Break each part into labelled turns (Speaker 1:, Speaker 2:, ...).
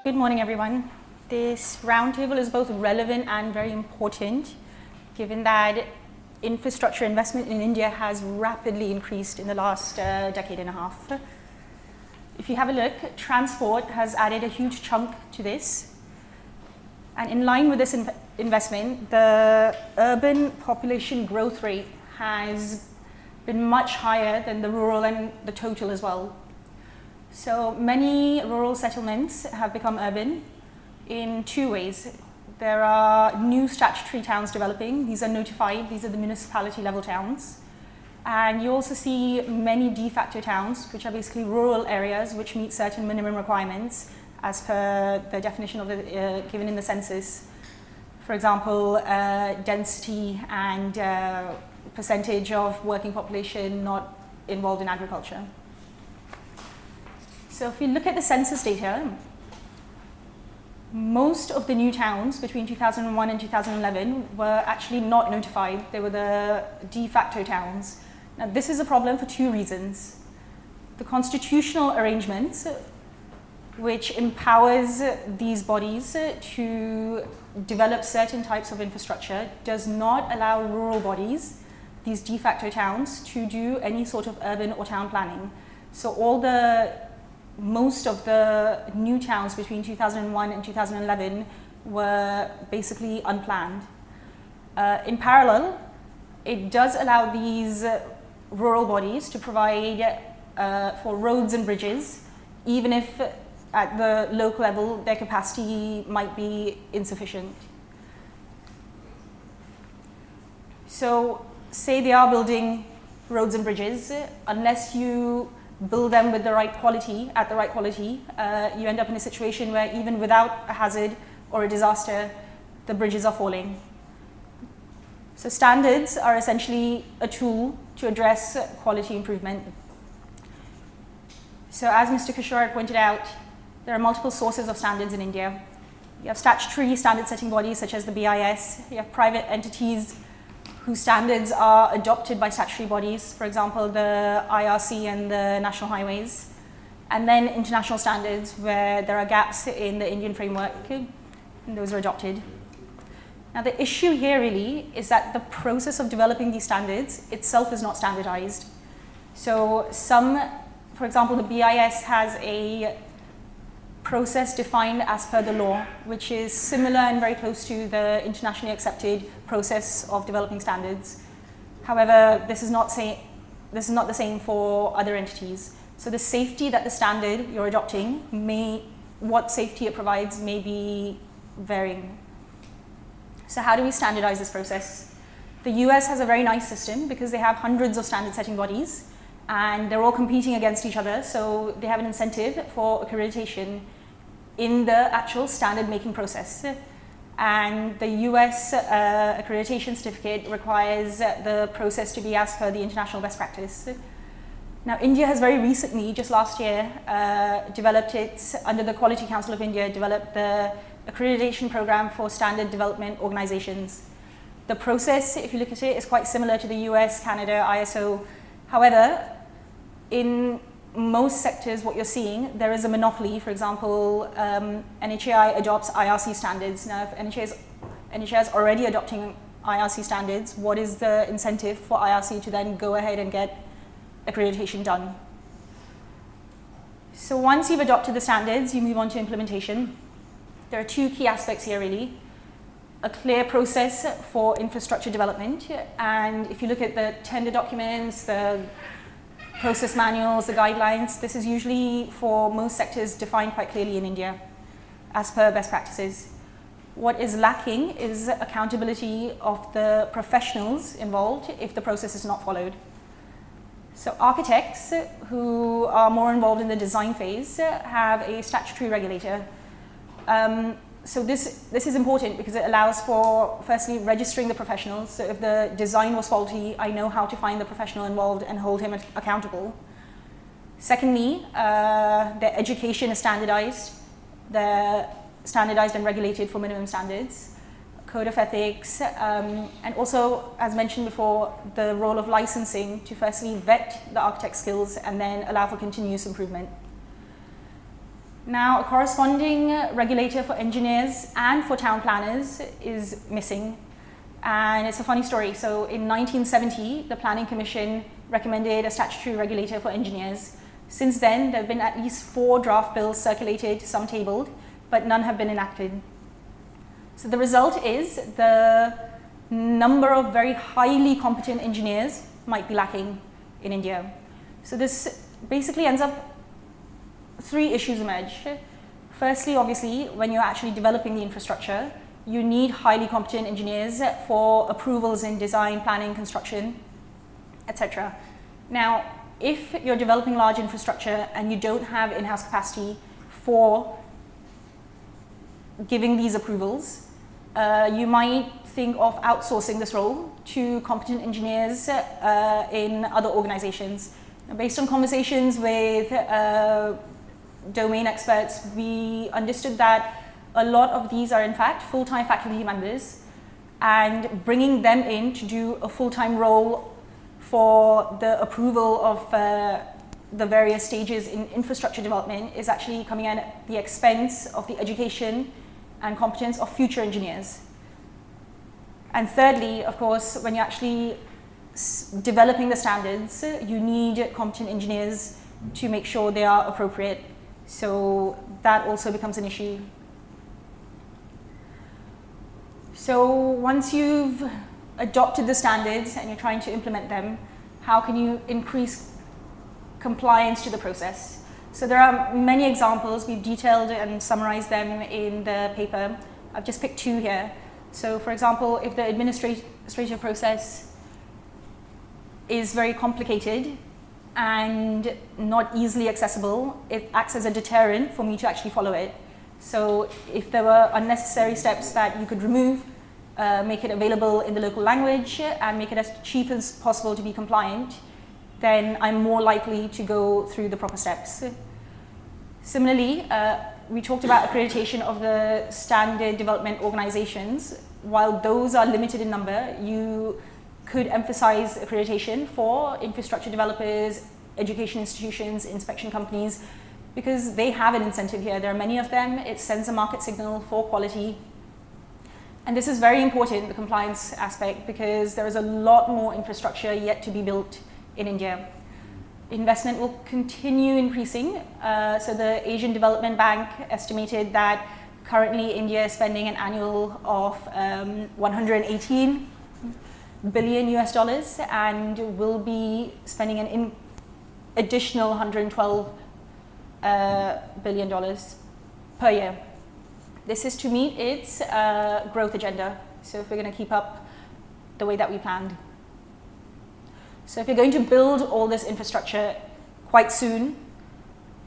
Speaker 1: Good morning, everyone. This roundtable is both relevant and very important, given that infrastructure investment in India has rapidly increased in the last decade and a half. If you have a look, transport has added a huge chunk to this. And in line with this investment, the urban population growth rate has been much higher than the rural and the total as well. So many rural settlements have become urban in two ways. There are new statutory towns developing. These are notified. These are the municipality level towns. And you also see many de facto towns, which are basically rural areas which meet certain minimum requirements as per the definition of the, given in the census. For example, density and percentage of working population not involved in agriculture. So if we look at the census data, most of the new towns between 2001 and 2011 were actually not notified. They were the de facto towns. Now this is a problem for two reasons. The constitutional arrangements, which empowers these bodies to develop certain types of infrastructure, does not allow rural bodies, these de facto towns, to do any sort of urban or town planning. So most of the new towns between 2001 and 2011 were basically unplanned. In parallel, it does allow these rural bodies to provide for roads and bridges, even if at the local level their capacity might be insufficient. So say they are building roads and bridges, unless you build them with the right quality, you end up in a situation where even without a hazard or a disaster, the bridges are falling. So standards are essentially a tool to address quality improvement. So as Mr. Kishore had pointed out, there are multiple sources of standards in India. You have statutory standard setting bodies such as the BIS, you have private entities whose standards are adopted by statutory bodies, for example, the IRC and the National Highways, and then international standards where there are gaps in the Indian framework, and those are adopted. Now the issue here really is that the process of developing these standards itself is not standardized. So for example, the BIS has a process defined as per the law, which is similar and very close to the internationally accepted process of developing standards. However, this is not the same for other entities. So the safety that the standard you're adopting what safety it provides may be varying. So how do we standardize this process? The US has a very nice system because they have hundreds of standard setting bodies and they're all competing against each other, so they have an incentive for accreditation in the actual standard making process. And the US accreditation certificate requires the process to be as per the international best practice. Now India has very recently, just last year, under the Quality Council of India, developed the accreditation program for standard development organizations. The process, if you look at it, is quite similar to the US, Canada, ISO. However, in most sectors, what you're seeing, there is a monopoly. For example, NHAI adopts IRC standards. Now, if NHAI is already adopting IRC standards, what is the incentive for IRC to then go ahead and get accreditation done? So once you've adopted the standards, you move on to implementation. There are two key aspects here, really. A clear process for infrastructure development. And if you look at the tender documents, the process manuals, the guidelines, this is usually for most sectors defined quite clearly in India as per best practices. What is lacking is accountability of the professionals involved if the process is not followed. So architects who are more involved in the design phase have a statutory regulator. So this is important because it allows for, firstly, registering the professionals. So if the design was faulty, I know how to find the professional involved and hold him accountable. Secondly, their education is standardized. They're standardized and regulated for minimum standards. Code of ethics, and also, as mentioned before, the role of licensing to firstly vet the architect's skills and then allow for continuous improvement. Now, a corresponding regulator for engineers and for town planners is missing. And it's a funny story. So in 1970, the Planning Commission recommended a statutory regulator for engineers. Since then, there have been at least 4 draft bills circulated, some tabled, but none have been enacted. So the result is the number of very highly competent engineers might be lacking in India. So this basically ends up 3 issues emerge. Firstly, obviously, when you're actually developing the infrastructure, you need highly competent engineers for approvals in design, planning, construction, etc. Now, if you're developing large infrastructure and you don't have in-house capacity for giving these approvals, you might think of outsourcing this role to competent engineers in other organizations. Based on conversations with domain experts, we understood that a lot of these are in fact full-time faculty members, and bringing them in to do a full-time role for the approval of the various stages in infrastructure development is actually coming at the expense of the education and competence of future engineers. And thirdly, of course, when you're actually developing the standards, you need competent engineers to make sure they are appropriate. So that also becomes an issue. So once you've adopted the standards and you're trying to implement them, how can you increase compliance to the process? So there are many examples. We've detailed and summarized them in the paper. I've just picked 2 here. So for example, if the administrative process is very complicated and not easily accessible, it acts as a deterrent for me to actually follow it. So if there were unnecessary steps that you could remove, make it available in the local language, and make it as cheap as possible to be compliant, then I'm more likely to go through the proper steps. Similarly, we talked about accreditation of the standard development organizations. While those are limited in number, you could emphasize accreditation for infrastructure developers, education institutions, inspection companies, because they have an incentive here. There are many of them. It sends a market signal for quality. And this is very important, the compliance aspect, because there is a lot more infrastructure yet to be built in India. Investment will continue increasing. So the Asian Development Bank estimated that currently India is spending an annual of 118 billion US dollars and will be spending an additional 112 billion dollars per year. This is to meet its growth agenda. So if we're going to keep up the way that we planned. So if you're going to build all this infrastructure quite soon,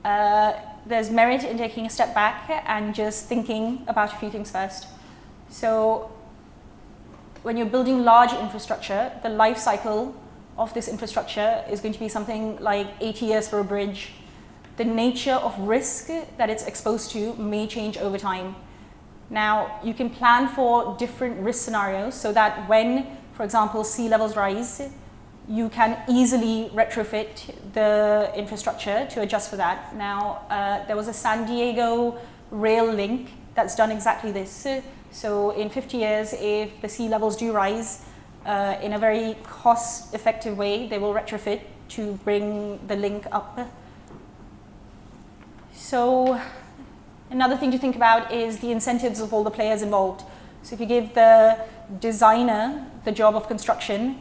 Speaker 1: there's merit in taking a step back and just thinking about a few things first. So when you're building large infrastructure, the life cycle of this infrastructure is going to be something like 80 years for a bridge. The nature of risk that it's exposed to may change over time. Now, you can plan for different risk scenarios so that when, for example, sea levels rise, you can easily retrofit the infrastructure to adjust for that. Now, there was a San Diego rail link that's done exactly this. So in 50 years, if the sea levels do rise, in a very cost-effective way, they will retrofit to bring the link up. So another thing to think about is the incentives of all the players involved. So if you give the designer the job of construction,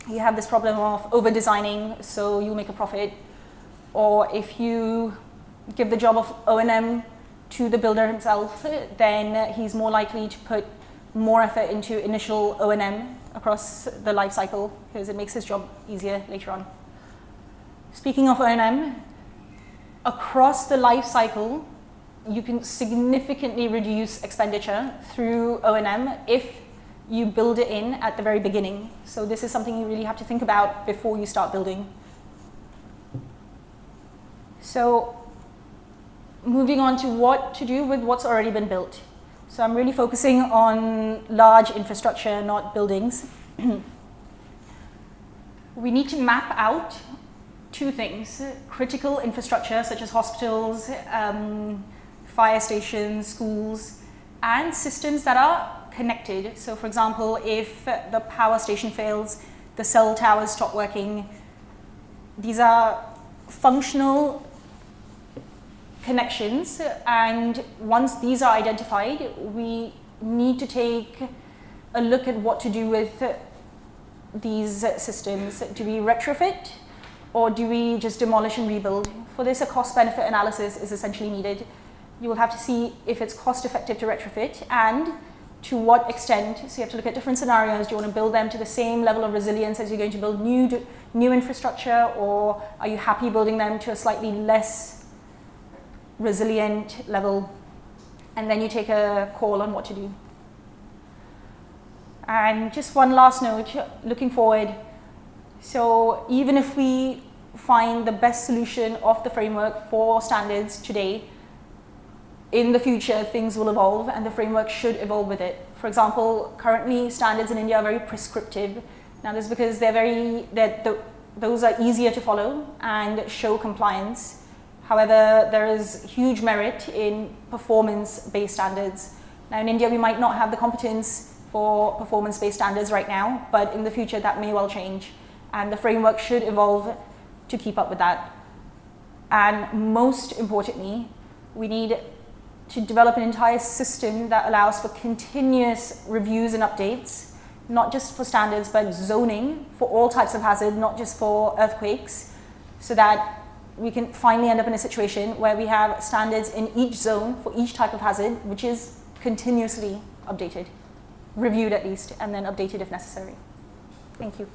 Speaker 1: you have this problem of over-designing, so you'll make a profit. Or if you give the job of O&M to the builder himself, then he's more likely to put more effort into initial O&M across the life cycle because it makes his job easier later on. Speaking of O&M, across the life cycle, you can significantly reduce expenditure through O&M if you build it in at the very beginning. So this is something you really have to think about before you start building. So moving on to what to do with what's already been built. So I'm really focusing on large infrastructure, not buildings. We need to map out two things: critical infrastructure such as hospitals, fire stations, schools, and systems that are connected. So for example, if the power station fails, the cell towers stop working, these are functional connections, and once these are identified, we need to take a look at what to do with these systems. Do we retrofit, or do we just demolish and rebuild? For this, a cost-benefit analysis is essentially needed. You will have to see if it's cost-effective to retrofit and to what extent. So you have to look at different scenarios. Do you want to build them to the same level of resilience as you're going to build new infrastructure, or are you happy building them to a slightly less resilient level? And then you take a call on what to do. And just one last note, looking forward. So even if we find the best solution of the framework for standards today, in the future things will evolve and the framework should evolve with it. For example, currently standards in India are very prescriptive. Now this is because those are easier to follow and show compliance. However, there is huge merit in performance-based standards. Now in India we might not have the competence for performance-based standards right now, but in the future that may well change, and the framework should evolve to keep up with that. And most importantly, we need to develop an entire system that allows for continuous reviews and updates, not just for standards, but zoning for all types of hazard, not just for earthquakes, so that we can finally end up in a situation where we have standards in each zone for each type of hazard, which is continuously updated, reviewed at least, and then updated if necessary. Thank you.